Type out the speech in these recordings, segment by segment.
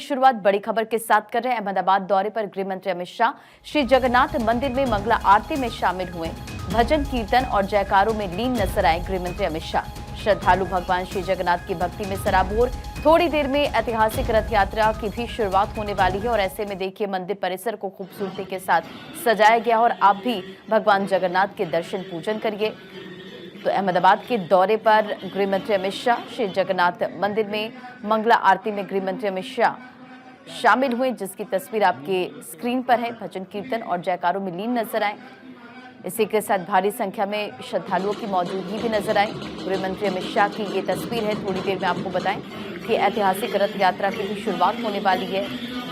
शुरुआत बड़ी खबर के साथ कर रहे हैं। अहमदाबाद दौरे पर गृह मंत्री अमित शाह श्री जगन्नाथ मंदिर में मंगला आरती में शामिल हुए। भजन कीर्तन और जयकारों में लीन नजर आए गृह मंत्री अमित शाह। श्रद्धालु भगवान श्री जगन्नाथ की भक्ति में सराबोर। थोड़ी देर में ऐतिहासिक रथ यात्रा की भी शुरुआत होने वाली है और ऐसे में देखिए मंदिर परिसर को खूबसूरती के साथ सजाया गया और आप भी भगवान जगन्नाथ के दर्शन पूजन करिए। तो अहमदाबाद के दौरे पर गृह मंत्री अमित शाह श्री जगन्नाथ मंदिर में मंगला आरती में गृह मंत्री अमित शाह शामिल हुए, जिसकी तस्वीर आपके स्क्रीन पर है। भजन कीर्तन और जयकारों में लीन नजर आए। इसी के साथ भारी संख्या में श्रद्धालुओं की मौजूदगी भी नजर आई। गृह मंत्री अमित शाह की ये तस्वीर है। थोड़ी देर में आपको बताएं कि ऐतिहासिक रथ यात्रा की भी शुरुआत होने वाली है।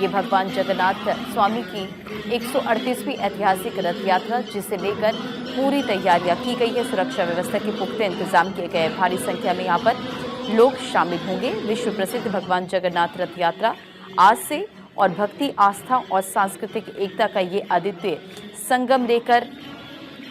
ये भगवान जगन्नाथ स्वामी की 138वीं ऐतिहासिक रथ यात्रा, जिसे लेकर पूरी तैयारियां की गई है। सुरक्षा व्यवस्था के पुख्ते इंतजाम किए गए। भारी संख्या में यहाँ पर लोग शामिल होंगे। विश्व प्रसिद्ध भगवान जगन्नाथ रथ यात्रा आज से और भक्ति, आस्था और सांस्कृतिक एकता का ये अद्वितीय संगम लेकर,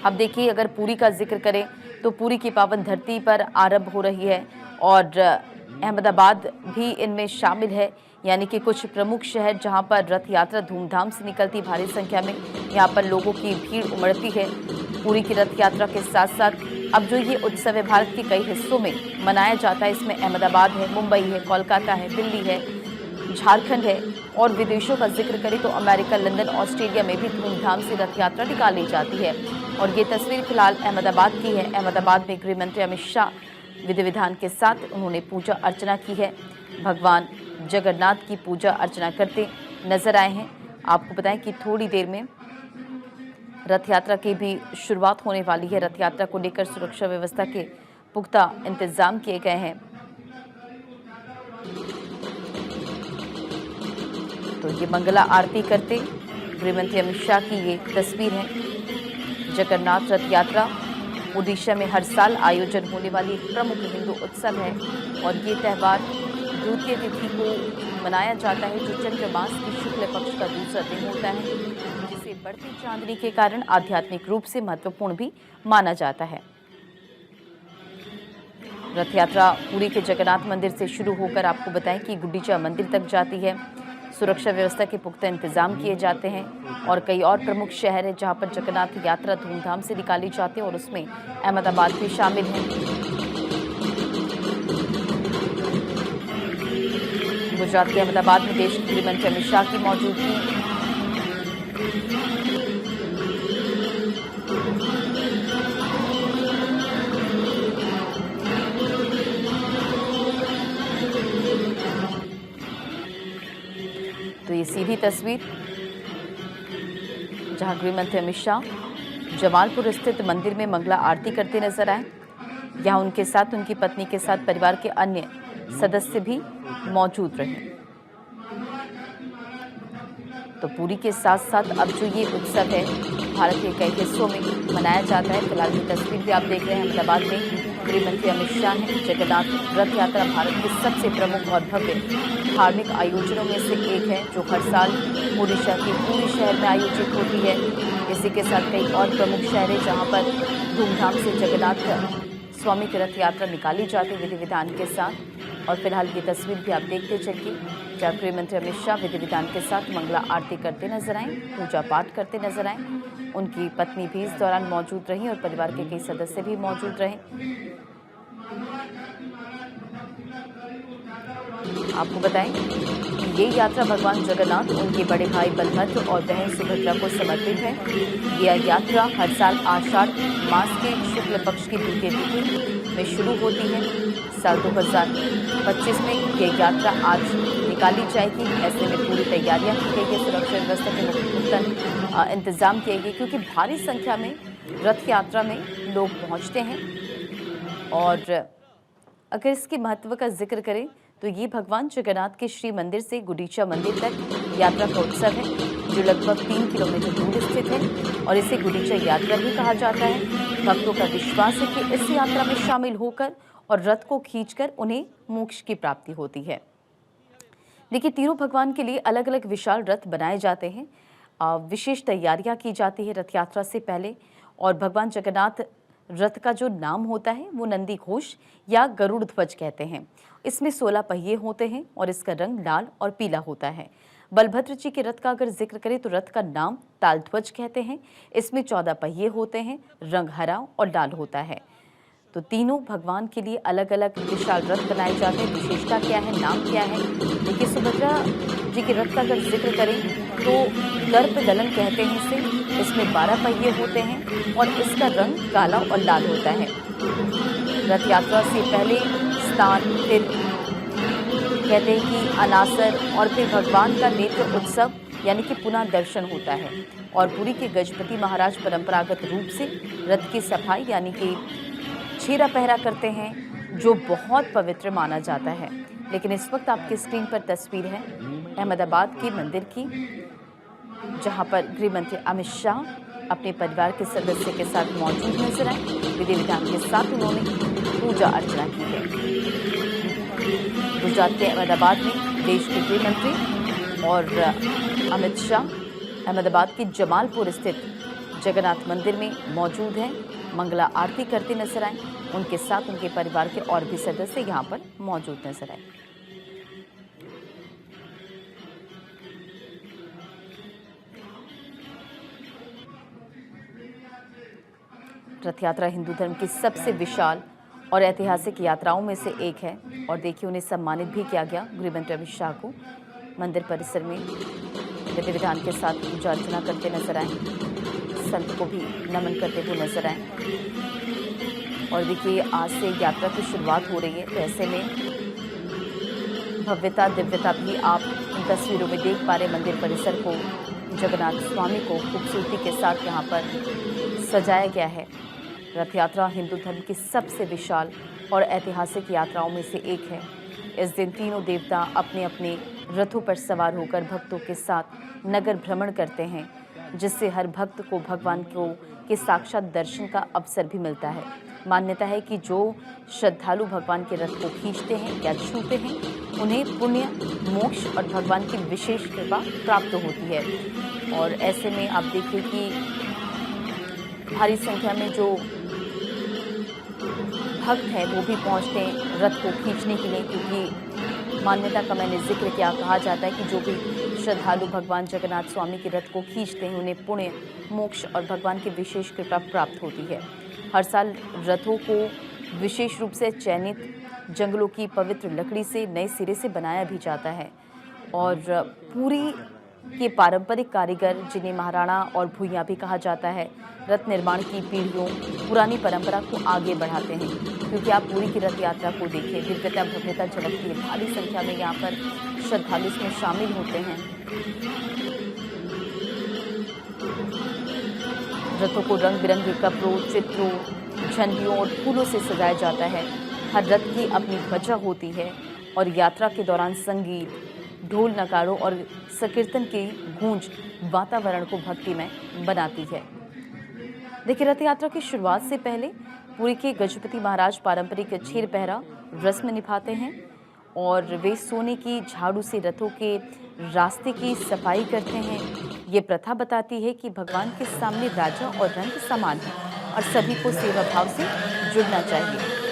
अब देखिए अगर पुरी का जिक्र करें तो पुरी की पावन धरती पर आरंभ हो रही है और अहमदाबाद भी इनमें शामिल है। यानी कि कुछ प्रमुख शहर जहां पर रथ यात्रा धूमधाम से निकलती, भारी संख्या में यहां पर लोगों की भीड़ उमड़ती है। पुरी की रथ यात्रा के साथ साथ अब जो ये उत्सव है भारत के कई हिस्सों में मनाया जाता है। इसमें अहमदाबाद है, मुंबई है, कोलकाता है, दिल्ली है, झारखंड है और विदेशों का जिक्र करें तो अमेरिका, लंदन, ऑस्ट्रेलिया में भी धूमधाम से रथ यात्रा निकाली जाती है। और ये तस्वीर फिलहाल अहमदाबाद की है। अहमदाबाद में गृह मंत्री अमित शाह विधि विधान के साथ उन्होंने पूजा अर्चना की है। भगवान जगन्नाथ की पूजा अर्चना करते नजर आए हैं। आपको बताएं कि थोड़ी देर में रथ यात्रा की भी शुरुआत होने वाली है। रथ यात्रा को लेकर सुरक्षा व्यवस्था के पुख्ता इंतजाम किए गए हैं। तो ये मंगला आरती करते गृह मंत्री अमित शाह की ये तस्वीर है। जगन्नाथ रथ यात्रा ओडिशा में हर साल आयोजन होने वाली एक प्रमुख हिंदू उत्सव है और ये त्यौहार द्वितीय तिथि को मनाया जाता है, जो चैत्र मास की शुक्ल पक्ष का दूसरा दिन होता है, जिसे बढ़ती चांदनी के कारण आध्यात्मिक रूप से महत्वपूर्ण भी माना जाता है। रथ यात्रा पुरी के जगन्नाथ मंदिर से शुरू होकर आपको बताएं कि गुंडीचा मंदिर तक जाती है। सुरक्षा व्यवस्था के पुख्ता इंतजाम किए जाते हैं और कई और प्रमुख शहर हैं जहां पर जगन्नाथ यात्रा धूमधाम से निकाली जाती है और उसमें अहमदाबाद भी शामिल है। गुजरात के अहमदाबाद में देश के गृह मंत्री अमित शाह की मौजूदगी। तो ये सीधी तस्वीर जहां गृह मंत्री अमित शाह जमालपुर स्थित मंदिर में मंगला आरती करते नजर आए। यहां उनके साथ उनकी पत्नी के साथ परिवार के अन्य सदस्य भी मौजूद रहे। तो पुरी के साथ साथ अब जो ये उत्सव है भारत के कई हिस्सों में मनाया जाता है। फिलहाल की तस्वीर भी आप देख रहे हैं। अहमदाबाद में गृह मंत्री अमित शाह हैं। जगन्नाथ रथ यात्रा भारत के सबसे प्रमुख और भव्य धार्मिक आयोजनों में से एक है, जो हर साल ओडिशा के पूरे शहर में आयोजित होती है। इसी के साथ कई और प्रमुख शहर हैं जहाँ पर धूमधाम से जगन्नाथ स्वामी की रथ यात्रा निकाली जाती है विधि विधान के साथ। और फिलहाल ये तस्वीर भी आप देखते चलिए जहाँ गृह मंत्री अमित शाह विधि विधान के साथ मंगला आरती करते नजर आए, पूजा पाठ करते नजर आए। उनकी पत्नी भी इस दौरान मौजूद रही और परिवार के कई सदस्य भी मौजूद रहे। आपको बताएं कि ये यात्रा भगवान जगन्नाथ, उनके बड़े भाई बलभद्र और बहन सुभद्रा को समर्पित है। यह यात्रा हर साल आषाढ़ मास के शुक्ल पक्ष की द्वितीय तिथि में शुरू होती है। साल 2025 में यह यात्रा आज निकाली जाएगी। ऐसे में पूरी तैयारियां की गई है। सुरक्षा व्यवस्था के पुख्ता इंतजाम किए गए क्योंकि भारी संख्या में रथ यात्रा में लोग पहुंचते हैं। और अगर इसके महत्व का जिक्र करें तो ये भगवान जगन्नाथ के श्री मंदिर से गुंडीचा मंदिर तक यात्रा का उत्सव है, जो लगभग 3 किलोमीटर दूर स्थित है और इसे गुंडीचा यात्रा भी कहा जाता है। भक्तों का विश्वास है कि इस यात्रा में शामिल होकर और रथ को खींचकर उन्हें मोक्ष की प्राप्ति होती है। देखिए, तीनों भगवान के लिए अलग अलग विशाल रथ बनाए जाते हैं। विशेष तैयारियां की जाती है रथ यात्रा से पहले और भगवान जगन्नाथ रथ का जो नाम होता है वो नंदी घोष या गरुड़ ध्वज कहते हैं। इसमें 16 पहिए होते हैं और इसका रंग लाल और पीला होता है। बलभद्र जी के रथ का अगर जिक्र करें तो रथ का नाम तालध्वज कहते हैं। इसमें 14 पहिए होते हैं, रंग हरा और लाल होता है। तो तीनों भगवान के लिए अलग अलग विशाल रथ बनाए जाते हैं। विशेषता क्या है, नाम क्या है? देखिए, सुभद्रा जी के रथ का अगर जिक्र करें तो दर्प दलन कहते हैं इसे। इसमें 12 पहिए होते हैं और इसका रंग काला और लाल होता है। रथ यात्रा से पहले स्नान, फिर कहते हैं कि अनासर और फिर भगवान का नेत्र उत्सव यानी कि पुनः दर्शन होता है। और पुरी के गजपति महाराज परंपरागत रूप से रथ की सफाई यानी कि छेरा पहरा करते हैं, जो बहुत पवित्र माना जाता है। लेकिन इस वक्त आपकी स्क्रीन पर तस्वीर है अहमदाबाद के मंदिर की, जहां पर गृह मंत्री अमित शाह अपने परिवार के सदस्य के साथ मौजूद नजर आए। विधि विधान के साथ उन्होंने पूजा अर्चना की है। गुजरात के अहमदाबाद में देश के गृह मंत्री और अमित शाह अहमदाबाद के जमालपुर स्थित जगन्नाथ मंदिर में मौजूद हैं। मंगला आरती करते नजर आए। उनके साथ उनके परिवार के और भी सदस्य यहां पर मौजूद नजर आए। रथ यात्रा हिंदू धर्म की सबसे विशाल और ऐतिहासिक यात्राओं में से एक है और देखिए, उन्हें सम्मानित भी किया गया। गृहमंत्री अमित शाह को मंदिर परिसर में विधि विधान के साथ पूजा अर्चना करते नजर आए, संत को भी नमन करते हुए नजर आए। और देखिए, आज से यात्रा की शुरुआत हो रही है, तो ऐसे में भव्यता दिव्यता भी आप इन तस्वीरों में देख पा रहे। मंदिर परिसर को, जगन्नाथ स्वामी को खूबसूरती के साथ यहाँ पर सजाया गया है। रथ यात्रा हिंदू धर्म की सबसे विशाल और ऐतिहासिक यात्राओं में से एक है। इस दिन तीनों देवता अपने अपने रथों पर सवार होकर भक्तों के साथ नगर भ्रमण करते हैं, जिससे हर भक्त को भगवान के साक्षात दर्शन का अवसर भी मिलता है। मान्यता है कि जो श्रद्धालु भगवान के रथ को खींचते हैं या छूते हैं, उन्हें पुण्य, मोक्ष और भगवान की विशेष कृपा प्राप्त होती है। और ऐसे में आप देखिए कि भारी संख्या में जो भक्त हैं वो भी पहुंचते हैं रथ को खींचने के लिए, क्योंकि मान्यता का मैंने जिक्र किया, कहा जाता है कि जो भी श्रद्धालु भगवान जगन्नाथ स्वामी के रथ को खींचते हैं, उन्हें पुण्य, मोक्ष और भगवान की विशेष कृपा प्राप्त होती है। हर साल रथों को विशेष रूप से चयनित जंगलों की पवित्र लकड़ी से नए सिरे से बनाया भी जाता है। और पूरी के पारंपरिक कारीगर, जिन्हें महाराणा और भूइया भी कहा जाता है, रथ निर्माण की पीढ़ियों पुरानी परंपरा को आगे बढ़ाते हैं। क्योंकि आप पूरी की रथ यात्रा को देखिए, दिव्यता भव्यता झलकती है। भारी संख्या में यहाँ पर श्रद्धालु इसमें शामिल होते हैं। रथों को रंग बिरंगे कपड़ों, चित्रों, झंडियों और फूलों से सजाया जाता है। हर रथ की अपनी ध्वजा होती है और यात्रा के दौरान संगीत, ढोल नगाड़ों और संकीर्तन की गूंज वातावरण को भक्तिमय बनाती है। देखिए, रथ यात्रा की शुरुआत से पहले पुरी के गजपति महाराज पारंपरिक छेर पहरा रस्म निभाते हैं और वे सोने की झाड़ू से रथों के रास्ते की सफाई करते हैं। ये प्रथा बताती है कि भगवान के सामने राजा और रंग समान है और सभी को सेवा भाव से जुड़ना चाहिए।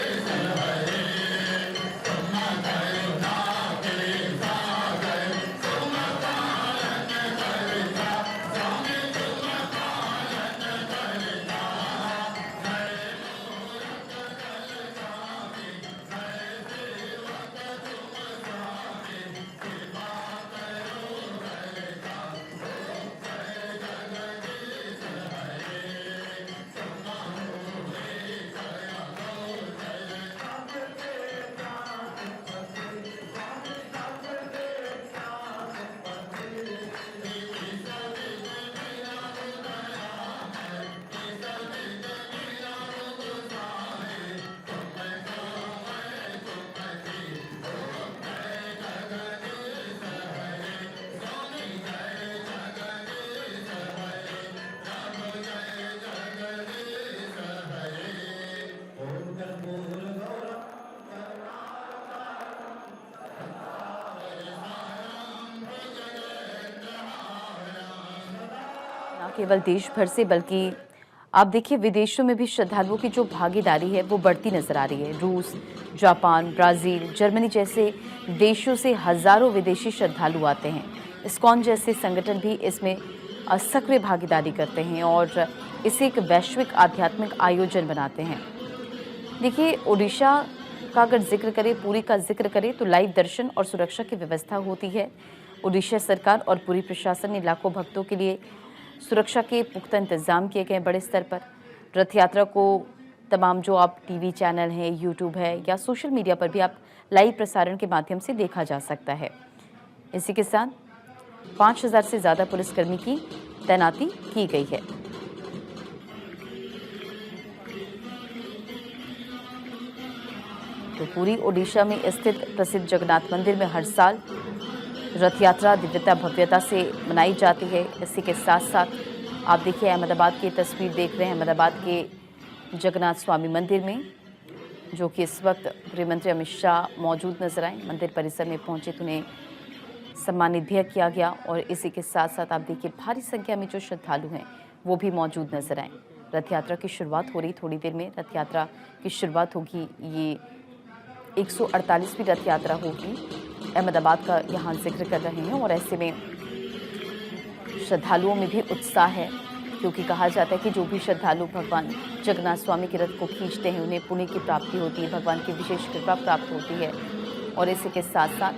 न केवल देश भर से बल्कि आप देखिए विदेशों में भी श्रद्धालुओं की जो भागीदारी है वो बढ़ती नजर आ रही है। रूस, जापान, ब्राजील, जर्मनी जैसे देशों से हजारों विदेशी श्रद्धालु आते हैं। इस्कॉन जैसे संगठन भी इसमें सक्रिय भागीदारी करते हैं और इसे एक वैश्विक आध्यात्मिक आयोजन बनाते हैं। देखिए ओडिशा का अगर जिक्र करें, पुरी का जिक्र करें तो लाइव दर्शन और सुरक्षा की व्यवस्था होती है। ओडिशा सरकार और पुरी प्रशासन ने लाखों भक्तों के लिए सुरक्षा के पुख्ता इंतजाम किए गए बड़े स्तर पर। रथ यात्रा को तमाम जो आप टीवी चैनल है, यूट्यूब है या सोशल मीडिया पर भी आप लाइव प्रसारण के माध्यम से देखा जा सकता है। इसी के साथ 5000 से ज़्यादा पुलिसकर्मी की तैनाती की गई है। तो पूरी ओडिशा में स्थित प्रसिद्ध जगन्नाथ मंदिर में हर साल रथ यात्रा दिव्यता भव्यता से मनाई जाती है। इसी के साथ साथ आप देखिए अहमदाबाद की तस्वीर देख रहे हैं, अहमदाबाद के जगन्नाथ स्वामी मंदिर में, जो कि इस वक्त गृह मंत्री अमित शाह मौजूद नजर आए। मंदिर परिसर में पहुंचे तो उन्हें सम्मानित भी किया गया और इसी के साथ साथ आप देखिए भारी संख्या में जो श्रद्धालु हैं वो भी मौजूद नजर आए। रथ यात्रा की शुरुआत हो रही, थोड़ी देर में रथ यात्रा की शुरुआत होगी। ये 148वीं रथ यात्रा होगी। अहमदाबाद का यहाँ जिक्र कर रहे हैं और ऐसे में श्रद्धालुओं में भी उत्साह है, क्योंकि कहा जाता है कि जो भी श्रद्धालु भगवान जगन्नाथ स्वामी के रथ को खींचते हैं उन्हें पुण्य की प्राप्ति होती है, भगवान की विशेष कृपा प्राप्त होती है और इसी के साथ साथ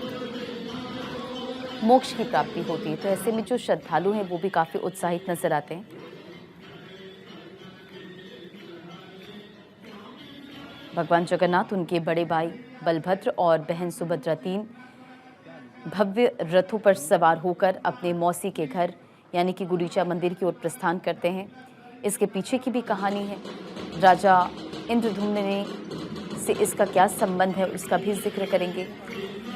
मोक्ष की प्राप्ति होती है। तो ऐसे में जो श्रद्धालु हैं वो भी काफ़ी उत्साहित नजर आते हैं। भगवान जगन्नाथ, उनके बड़े भाई बलभद्र और बहन सुभद्रा 3 भव्य रथों पर सवार होकर अपने मौसी के घर यानी कि गुंडीचा मंदिर की ओर प्रस्थान करते हैं। इसके पीछे की भी कहानी है। राजा इंद्रधुम्न ने से इसका क्या संबंध है उसका भी जिक्र करेंगे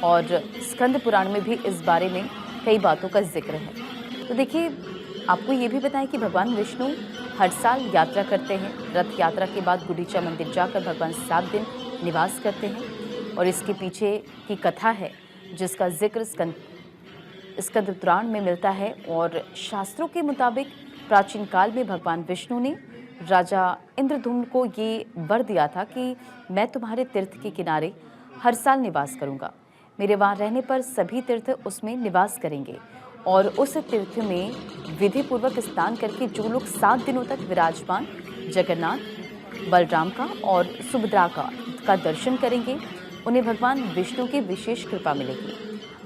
और स्कंद पुराण में भी इस बारे में कई बातों का जिक्र है। तो देखिए आपको ये भी बताएं कि भगवान विष्णु हर साल यात्रा करते हैं। रथ यात्रा के बाद गुंडीचा मंदिर जाकर भगवान 7 दिन निवास करते हैं और इसके पीछे की कथा है जिसका जिक्र स्कंद पुराण में मिलता है। और शास्त्रों के मुताबिक प्राचीन काल में भगवान विष्णु ने राजा इंद्रधुम्न को ये वर दिया था कि मैं तुम्हारे तीर्थ के किनारे हर साल निवास करूंगा। मेरे वहाँ रहने पर सभी तीर्थ उसमें निवास करेंगे और उस तीर्थ में विधि पूर्वक स्नान करके जो लोग 7 दिनों तक विराजमान जगन्नाथ, बलराम का और सुभद्रा का दर्शन करेंगे उन्हें भगवान विष्णु की विशेष कृपा मिलेगी।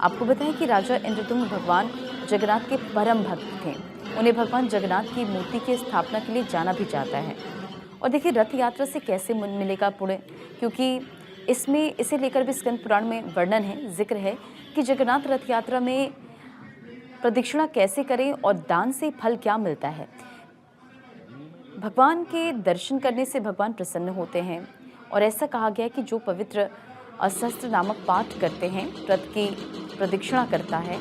आपको बताएं कि राजा इंद्रधुम्न भगवान जगन्नाथ के परम भक्त थे। उन्हें भगवान जगन्नाथ की मूर्ति की स्थापना के लिए जाना भी जाता है। और देखिए रथ यात्रा से कैसे मिलेगा पुण्य, क्योंकि इसमें इसे लेकर भी स्कंद पुराण में वर्णन है, जिक्र है कि जगन्नाथ रथ यात्रा में प्रदक्षिणा कैसे करें और दान से फल क्या मिलता है। भगवान के दर्शन करने से भगवान प्रसन्न होते हैं और ऐसा कहा गया है कि जो पवित्र सहस्त्र नामक पाठ करते हैं, रथ की प्रदक्षिणा करता है,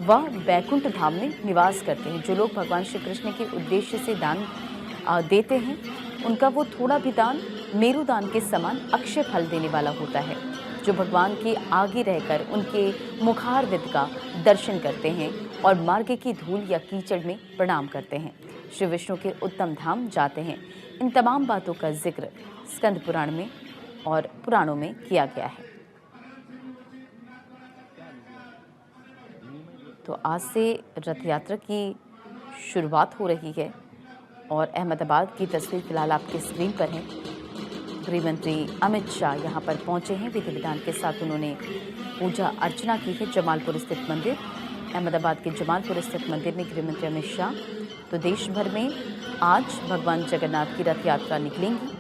वह बैकुंठ धाम में निवास करते हैं। जो लोग भगवान श्री कृष्ण के उद्देश्य से दान देते हैं उनका वो थोड़ा भी दान मेरु दान के समान अक्षय फल देने वाला होता है। जो भगवान के आगे रहकर उनके मुखारविंद का दर्शन करते हैं और मार्ग की धूल या कीचड़ में प्रणाम करते हैं, श्री विष्णु के उत्तम धाम जाते हैं। इन तमाम बातों का जिक्र स्कंद पुराण में और पुराणों में किया गया है। तो आज से रथ यात्रा की शुरुआत हो रही है और अहमदाबाद की तस्वीर फिलहाल आपके स्क्रीन पर है। गृह मंत्री अमित शाह यहाँ पर पहुँचे हैं। विधि विधान के साथ उन्होंने पूजा अर्चना की है। जमालपुर स्थित मंदिर, अहमदाबाद के जमालपुर स्थित मंदिर में गृह मंत्री अमित शाह। तो देश भर में आज भगवान जगन्नाथ की रथ यात्रा निकलेंगी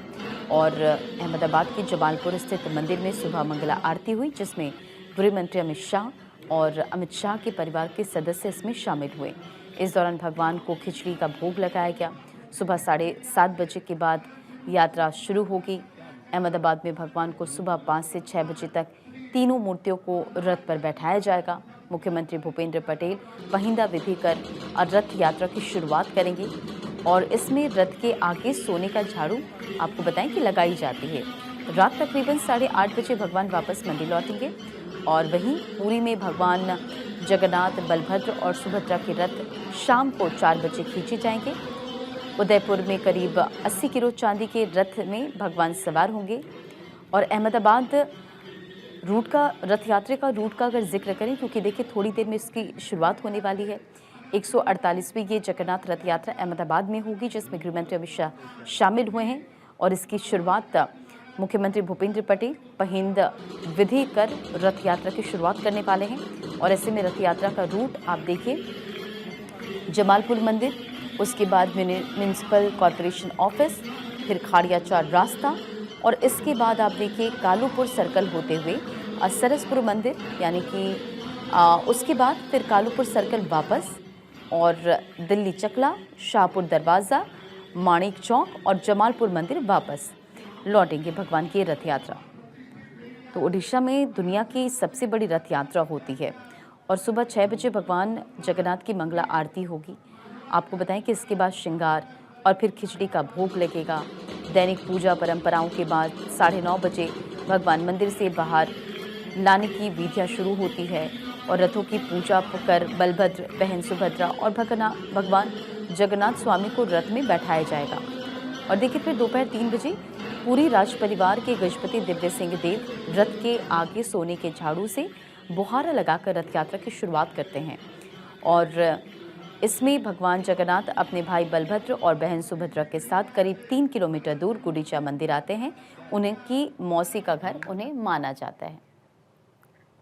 और अहमदाबाद के जमालपुर स्थित मंदिर में सुबह मंगला आरती हुई, जिसमें गृह मंत्री अमित शाह और अमित शाह के परिवार के सदस्य इसमें शामिल हुए। इस दौरान भगवान को खिचड़ी का भोग लगाया गया। सुबह 7:30 बजे के बाद यात्रा शुरू होगी। अहमदाबाद में भगवान को सुबह 5 से 6 बजे तक तीनों मूर्तियों को रथ पर बैठाया जाएगा। मुख्यमंत्री भूपेंद्र पटेल पहिंदा विधि कर रथ यात्रा की शुरुआत करेंगे और इसमें रथ के आगे सोने का झाड़ू आपको बताएं कि लगाई जाती है। रात तकरीबन 8:30 बजे भगवान वापस मंदिर लौटेंगे और वहीं पुरी में भगवान जगन्नाथ, बलभद्र और सुभद्रा के रथ शाम को 4 बजे खींचे जाएंगे। उदयपुर में करीब 80 किलो चांदी के रथ में भगवान सवार होंगे। और अहमदाबाद रथ यात्रा का रूट का अगर जिक्र करें, क्योंकि देखिए थोड़ी देर में इसकी शुरुआत होने वाली है। 148वीं ये जगन्नाथ रथ यात्रा अहमदाबाद में होगी, जिसमें गृहमंत्री अमित शाह शामिल हुए हैं। और इसकी शुरुआत मुख्यमंत्री भूपेंद्र पटेल पहिंद विधि कर रथ यात्रा की शुरुआत करने वाले हैं। और ऐसे में रथ यात्रा का रूट आप देखिए, जमालपुर मंदिर, उसके बाद म्यूनिसिपल कॉरपोरेशन ऑफिस, फिर खाड़िया चार रास्ता, और इसके बाद आप देखिए कालूपुर सर्कल होते हुए सरसपुर मंदिर, यानी कि उसके बाद फिर कालूपुर सर्कल वापस, और दिल्ली चकला, शाहपुर दरवाज़ा, माणिक चौक और जमालपुर मंदिर वापस लौटेंगे भगवान की रथ यात्रा। तो उड़ीसा में दुनिया की सबसे बड़ी रथ यात्रा होती है और सुबह 6 बजे भगवान जगन्नाथ की मंगला आरती होगी। आपको बताएं कि इसके बाद श्रृंगार और फिर खिचड़ी का भोग लगेगा। दैनिक पूजा परंपराओं के बाद 9:30 बजे भगवान मंदिर से बाहर लाने की विधियाँ शुरू होती है और रथों की पूजा कर बलभद्र, बहन सुभद्रा और भगवान जगन्नाथ स्वामी को रथ में बैठाया जाएगा। और देखिए फिर दोपहर 3 बजे पूरी राज परिवार के गजपति दिव्य सिंह देव रथ के आगे सोने के झाड़ू से बुहारा लगाकर रथ यात्रा की शुरुआत करते हैं। और इसमें भगवान जगन्नाथ अपने भाई बलभद्र और बहन सुभद्रा के साथ करीब 3 किलोमीटर दूर गुंडीचा मंदिर आते हैं। उनकी मौसी का घर उन्हें माना जाता है।